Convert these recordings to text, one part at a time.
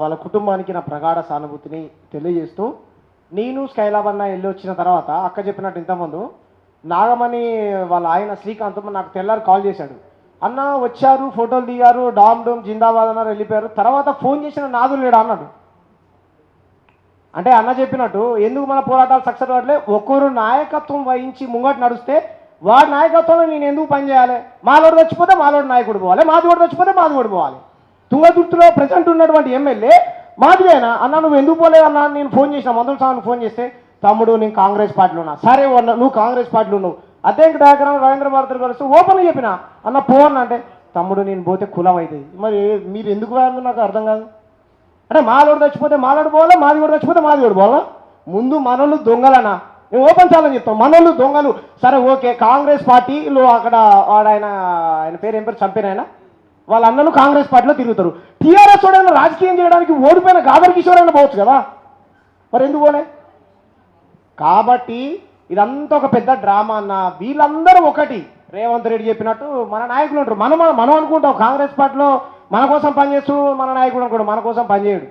వాళ్ళ కుటుంబానికి నా ప్రగాఢ సానుభూతిని తెలియజేస్తూ, నేను స్కైలాబ్ అన్న వెళ్ళి వచ్చిన తర్వాత అక్క చెప్పినట్టు ఇంతకుముందు నాగమణి వాళ్ళ ఆయన శ్రీకాంత్ నాకు తెల్లారి కాల్ చేశాడు. అన్న వచ్చారు, ఫోటోలు దిగారు, డామ్ డోమ్ జిందాబాద్ అన్నారు, వెళ్ళిపోయారు. తర్వాత ఫోన్ చేసిన నాదులు లేడు అన్నాడు. అంటే అన్న చెప్పినట్టు ఎందుకు మన పోరాటాలు సక్సెస్ అవ్వట్లే, ఒక్కరు నాయకత్వం వహించి ముంగట నడిస్తే వాడి నాయకత్వంలో నేను ఎందుకు పనిచేయాలి? మాలోడు చచ్చిపోతే మాలోడు నాయకుడు పోవాలి, మాదిగోడు చచ్చిపోతే మాదిగోడు పోవాలి. తుంగతుర్తిలో ప్రజెంట్ ఉన్నటువంటి ఎమ్మెల్యే మాదివేనా అన్న, నువ్వు ఎందుకు పోలేదు అన్న? నేను ఫోన్ చేసిన మందుల సార్లు ఫోన్ చేస్తే, తమ్ముడు నేను కాంగ్రెస్ పార్టీలో ఉన్నా. సరే నువ్వు కాంగ్రెస్ పార్టీలో ఉన్నావు, అదే డయాగ్రామ్ రవీంద్ర భారతి కలిసి ఓపెన్ చెప్పిన అన్న పో అన్న అంటే, తమ్ముడు నేను పోతే కులం అవుతుంది. మరి మీరు ఎందుకు వేయాలి నాకు అర్థం కాదు. అంటే మాలోడు చచ్చిపోతే మాలోడు పోవాలా, మాదిగోడు చచ్చిపోతే మాదిగోడు పోవాలా? ముందు మనోళ్ళు దొంగలనా? మేము ఓపెన్ ఛాలెంజ్ చెప్తాం, మనోళ్ళు దొంగలు. సరే ఓకే, కాంగ్రెస్ పార్టీలో అక్కడ ఆయన పేరు ఏం పేరు చంపిన ఆయన వాళ్ళ అన్నలు కాంగ్రెస్ పార్టీలో తిరుగుతారు. టీఆర్ఎస్ వాడైనా రాజకీయం చేయడానికి ఓడిపోయిన గాదర్ కిషోర్ అయినా పోవచ్చు కదా, మరి ఎందుకు పోలే? కాబట్టి ఇదంతా ఒక పెద్ద డ్రామా అన్న. వీళ్ళందరూ ఒకటి, రేవంత్ రెడ్డి చెప్పినట్టు మన నాయకులు ఉంటారు. మనం అనుకుంటాం కాంగ్రెస్ పార్టీలో మన కోసం పనిచేస్తూ మన నాయకుడు అనుకుంటాం, మన కోసం పనిచేయడు.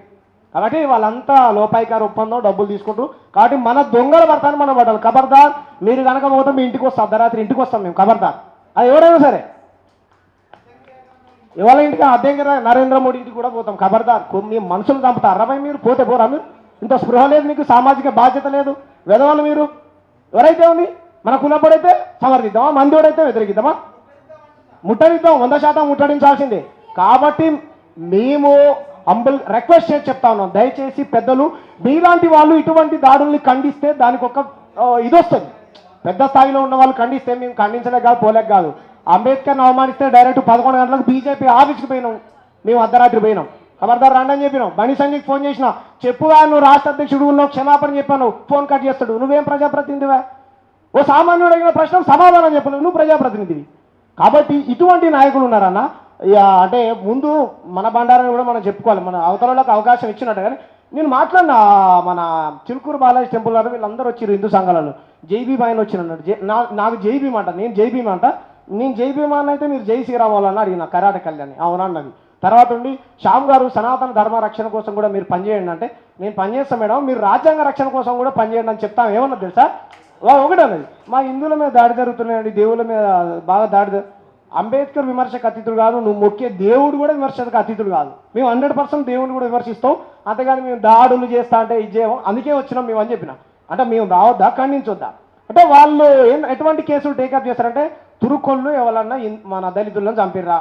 కాబట్టి వాళ్ళంతా లోపాయికారు ఒప్పందం, డబ్బులు తీసుకుంటూ. కాబట్టి మన దొంగల భర్తాన్ని మనం పట్టాలి. ఖబర్దార్, మీరు కనుక పోతాం మీ ఇంటికి వస్తాం, అర్ధరాత్రి ఇంటికి వస్తాం మేము. ఖబర్దార్, అది ఎవరైనా సరే, ఎవరి ఇంటికి అద్దెంగా నరేంద్ర మోడీ ఇంటికి కూడా పోతాం. ఖబర్దార్, మీ మనుషులు చంపుతారు. అరవై మీరు పోతే పోరా? మీరు ఇంత స్పృహ లేదు మీకు, సామాజిక బాధ్యత లేదు, వెదవాళ్ళు మీరు. ఎవరైతే ఉంది మన కులపడైతే సమర్థిద్దామా, మందివాడైతే వ్యతిరేకిద్దామా? ముట్టడిద్దాం, 100% ముట్టడించాల్సిందే. కాబట్టి మేము అంబుల్ రిక్వెస్ట్ చేసి చెప్తా ఉన్నాం, దయచేసి పెద్దలు మీలాంటి వాళ్ళు ఇటువంటి దాడుల్ని ఖండిస్తే దానికి ఒక ఇది వస్తుంది. పెద్ద స్థాయిలో ఉన్న వాళ్ళు ఖండిస్తే మేము ఖండించలేక కాదు, పోలేక కాదు. అంబేద్కర్ని అవమానిస్తే డైరెక్ట్ 11 గంటలకు బీజేపీ ఆఫీస్కి పోయినాం, మేము అర్ధరాత్రి పోయినాం. ఖబర్దార్ రండి అని చెప్పినాం. బండి సంజయ్కి ఫోన్ చేసిన, చెప్పువా నువ్వు రాష్ట్ర అధ్యక్షుడు ఉన్నావు, క్షమాపణ చెప్పాను, ఫోన్ కట్ చేస్తాడు. నువ్వేం ప్రజాప్రతినిధివా? ఓ సామాన్యుడు అడిగిన ప్రశ్న సమాధానం చెప్పలేవు, నువ్వు ప్రజాప్రతినిధివి. కాబట్టి ఇటువంటి నాయకులు ఉన్నారన్న. అంటే ముందు మన బండారాన్ని కూడా మనం చెప్పుకోవాలి, మన అవతలకు అవకాశం ఇచ్చినట్టు. కానీ నేను మాట్లాడిన మన చిలుకూరు బాలాజీ టెంపుల్ గారు వీళ్ళందరూ వచ్చారు హిందూ సంఘాలలో. జైబీమ్ ఆయన వచ్చినట్టు, నాకు జైబీమ్ అంట, నేను జైబీమ్ అంట. నేను జైబీమ్ అని అయితే మీరు జై శ్రీరామ్ వాళ్ళని అడిగిన కరాట కళ్యాణి అవునన్నది. తర్వాత ఉండి శ్యామ్ గారు సనాతన ధర్మ రక్షణ కోసం కూడా మీరు పనిచేయండి అంటే, నేను పనిచేస్తాను మేడం, మీరు రాజ్యాంగ రక్షణ కోసం కూడా పనిచేయండి అని చెప్తాం. ఏమన్నా తెలుసా? ఒకటి అన్నది, మా హిందువుల మీద దాడి జరుగుతున్నాయండి, దేవుళ్ళ మీద బాగా దాడి. అంబేద్కర్ విమర్శకు అతీతుడు కాదు, నువ్వు మొక్కే దేవుడు కూడా విమర్శకు అతీతుడు కాదు. మేము 100% దేవుడిని కూడా విమర్శిస్తాం, అంతేగాని మేము దాడులు చేస్తా అంటే ఇది చేయము. అందుకే వచ్చినాం మేము అని చెప్పిన. అంటే మేము రావద్దా, ఖండించొద్దా? అంటే వాళ్ళు ఎటువంటి కేసులు టేకప్ చేస్తారంటే, తురుకొల్లు ఎవరన్నా మన దళితులను చంపిర్రా,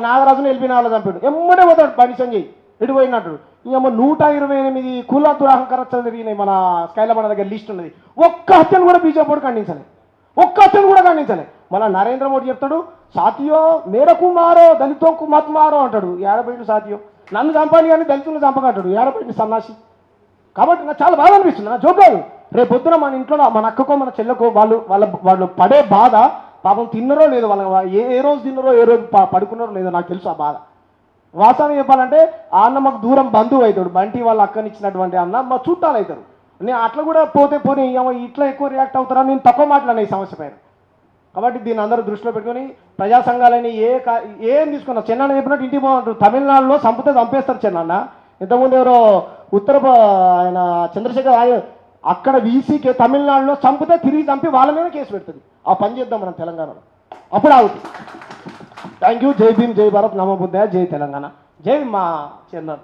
నాగరాజును ఎల్బీ నాలో చంపాడు, ఎమ్మడే పోతాడు బండి సంజయ్ ఎటు పోయినట్టు. ఇంకేమో 128 కుల దురాహంకరచలు జరిగినాయి మన స్కైలబండ దగ్గర లిస్ట్ ఉన్నది. ఒక్క హత్యను కూడా బీజేపీ ఖండించలే, ఒక్క హత్యను కూడా ఖండించలే. మళ్ళీ నరేంద్ర మోడీ చెప్తాడు, సాతియో మేరకు మారో దళితోకు మత్ మారో అంటాడు. ఏడబెట్టిన సాతియో, నన్ను చంపాలి కానీ దళితులను చంపకంటాడు, ఏడబెట్టిన సన్నాసి. కాబట్టి నాకు చాలా బాధ అనిపిస్తుంది. నా జోకాదు, రేపు పొద్దున మన ఇంట్లో మన అక్కకో మన చెల్లెకో వాళ్ళు పడే బాధ, పాపం తిన్నరో లేదో, వాళ్ళ ఏ రోజు తిన్నరో ఏ రోజు పడుకున్నారో లేదో నాకు తెలుసు ఆ బాధ. వాస్తవం చెప్పాలంటే ఆ అన్న మాకు దూరం బంధువు అవుతాడు, బంటి వాళ్ళ అక్కనిచ్చినటువంటి అన్న మా చుట్టాలు అవుతారు. నేను అట్లా కూడా పోతే పోనీ ఇట్లా ఎక్కువ రియాక్ట్ అవుతారా, నేను తక్కువ మాట్లాడిన ఈ సమస్య పైన. కాబట్టి దీన్ని అందరూ దృష్టిలో పెట్టుకొని ప్రజా సంఘాలని ఏం తీసుకున్నా, చెన్నన్న చెప్పినట్టు ఇంటికి పోమంటారు. తమిళనాడులో చంపితే చంపేస్తారు చెన్నన్న. ఇంతకుముందు ఎవరో ఆయన చంద్రశేఖర్ అక్కడ వీసీకి తమిళనాడులో చంపితే తిరిగి చంపి వాళ్ళ మీద కేసు పెడుతుంది. ఆ పని చేద్దాం మనం తెలంగాణలో, అప్పుడు అవుతుంది. Thank you. జై భీమ్, జై భారత్, నమో బుద్ధ, జై తెలంగాణ, జై మా చెన్నర్.